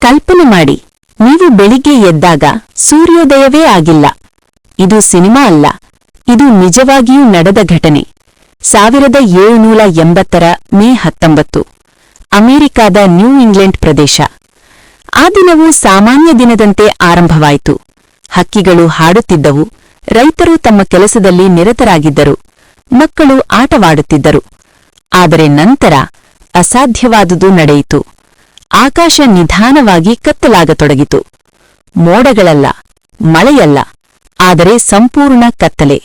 ಕಲ್ಪನೆ ಮಾಡಿ, ನೀವು ಬೆಳಿಗ್ಗೆ ಎದ್ದಾಗ ಸೂರ್ಯೋದಯವೇ ಆಗಿಲ್ಲ. ಇದು ಸಿನಿಮಾ ಅಲ್ಲ, ಇದು ನಿಜವಾಗಿಯೂ ನಡೆದ ಘಟನೆ. 1780 ಮೇ 19, ಅಮೆರಿಕಾದ ನ್ಯೂ ಇಂಗ್ಲೆಂಡ್ ಪ್ರದೇಶ. ಆ ದಿನವೂ ಸಾಮಾನ್ಯ ದಿನದಂತೆ ಆರಂಭವಾಯಿತು. ಹಕ್ಕಿಗಳು ಹಾಡುತ್ತಿದ್ದವು, ರೈತರು ತಮ್ಮ ಕೆಲಸದಲ್ಲಿ ನಿರತರಾಗಿದ್ದರು, ಮಕ್ಕಳು ಆಟವಾಡುತ್ತಿದ್ದರು. ಆದರೆ ನಂತರ ಅಸಾಧ್ಯವಾದುದು ನಡೆಯಿತು. ಆಕಾಶ ನಿಧಾನವಾಗಿ ಕತ್ತಲಾಗತೊಡಗಿತು. ಮೋಡಗಳಲ್ಲ, ಮಳೆಯಲ್ಲ, ಆದರೆ ಸಂಪೂರ್ಣ ಕತ್ತಲೆ.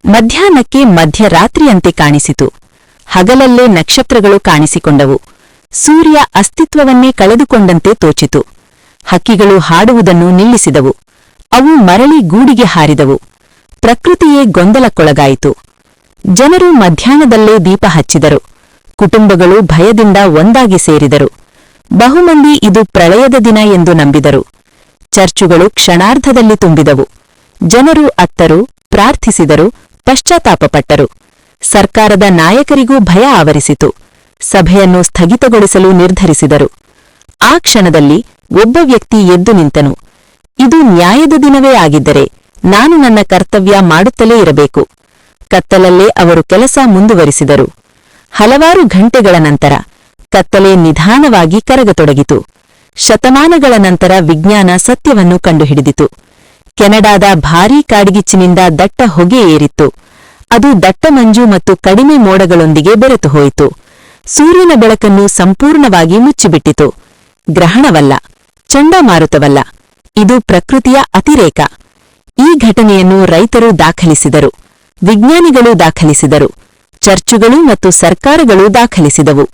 ಮಧ್ಯಾಹ್ನಕ್ಕೆ ಮಧ್ಯರಾತ್ರಿಯಂತೆ ಕಾಣಿಸಿತು. ಹಗಲಲ್ಲೇ ನಕ್ಷತ್ರಗಳು ಕಾಣಿಸಿಕೊಂಡವು. ಸೂರ್ಯ ಅಸ್ತಿತ್ವವನ್ನೇ ಕಳೆದುಕೊಂಡಂತೆ ತೋಚಿತು. ಹಕ್ಕಿಗಳು ಹಾಡುವುದನ್ನು ನಿಲ್ಲಿಸಿದವು. ಅವು ಮರಳಿ ಗೂಡಿಗೆ ಹಾರಿದವು. ಪ್ರಕೃತಿಯೇ ಗೊಂದಲಕ್ಕೊಳಗಾಯಿತು. ಜನರು ಮಧ್ಯಾಹ್ನದಲ್ಲೇ ದೀಪ ಹಚ್ಚಿದರು. ಕುಟುಂಬಗಳು ಭಯದಿಂದ ಒಂದಾಗಿ ಸೇರಿದರು. ಬಹುಮಂದಿ ಇದು ಪ್ರಳಯದ ದಿನ ಎಂದು ನಂಬಿದರು. ಚರ್ಚುಗಳು ಕ್ಷಣಾರ್ಧದಲ್ಲಿ ತುಂಬಿದವು. ಜನರು ಅತ್ತರು, ಪ್ರಾರ್ಥಿಸಿದರು, ಪಶ್ಚಾತ್ತಾಪಪಟ್ಟರು. ಸರ್ಕಾರದ ನಾಯಕರಿಗೂ ಭಯ ಆವರಿಸಿತು. ಸಭೆಯನ್ನು ಸ್ಥಗಿತಗೊಳಿಸಲು ನಿರ್ಧರಿಸಿದರು. ಆ ಕ್ಷಣದಲ್ಲಿ ಒಬ್ಬ ವ್ಯಕ್ತಿ ಎದ್ದು ನಿಂತನು. ಇದು ನ್ಯಾಯದ ದಿನವೇ ಆಗಿದ್ದರೆ ನಾನು ನನ್ನ ಕರ್ತವ್ಯ ಮಾಡುತ್ತಲೇ ಇರಬೇಕು. ಕತ್ತಲಲ್ಲೇ ಅವರು ಕೆಲಸ ಮುಂದುವರಿಸಿದರು. ಹಲವಾರು ಗಂಟೆಗಳ ನಂತರ ಕತ್ತಲೆ ನಿಧಾನವಾಗಿ ಕರಗತೊಡಗಿತು. ಶತಮಾನಗಳ ನಂತರ ವಿಜ್ಞಾನ ಸತ್ಯವನ್ನು ಕಂಡುಹಿಡಿದಿತು. ಕೆನಡಾದ ಭಾರೀ ಕಾಡ್ಗಿಚ್ಚಿನಿಂದ ದಟ್ಟ ಹೊಗೆ ಏರಿತ್ತು. ಅದು ದಟ್ಟ ಮಂಜು ಮತ್ತು ಕಡಿಮೆ ಮೋಡಗಳೊಂದಿಗೆ ಬೆರೆತು ಹೋಯಿತು. ಸೂರ್ಯನ ಬೆಳಕನ್ನು ಸಂಪೂರ್ಣವಾಗಿ ಮುಚ್ಚಿಬಿಟ್ಟಿತು. ಗ್ರಹಣವಲ್ಲ, ಚಂಡಮಾರುತವಲ್ಲ, ಇದು ಪ್ರಕೃತಿಯ ಅತಿರೇಕ. ಈ ಘಟನೆಯನ್ನು ರೈತರು ದಾಖಲಿಸಿದರು, ವಿಜ್ಞಾನಿಗಳು ದಾಖಲಿಸಿದರು, ಚರ್ಚುಗಳು ಮತ್ತು ಸರ್ಕಾರಗಳು ದಾಖಲಿಸಿದವು.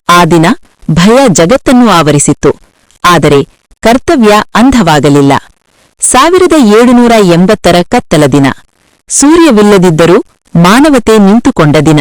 ಆ ದಿನ ಭಯ ಜಗತ್ತನ್ನು ಆವರಿಸಿತ್ತು, ಆದರೆ ಕರ್ತವ್ಯ ಅಂಧವಾಗಲಿಲ್ಲ. 1780 ಕತ್ತಲ ದಿನ. ಸೂರ್ಯವಿಲ್ಲದಿದ್ದರೂ ಮಾನವತೆ ನಿಂತುಕೊಂಡ ದಿನ.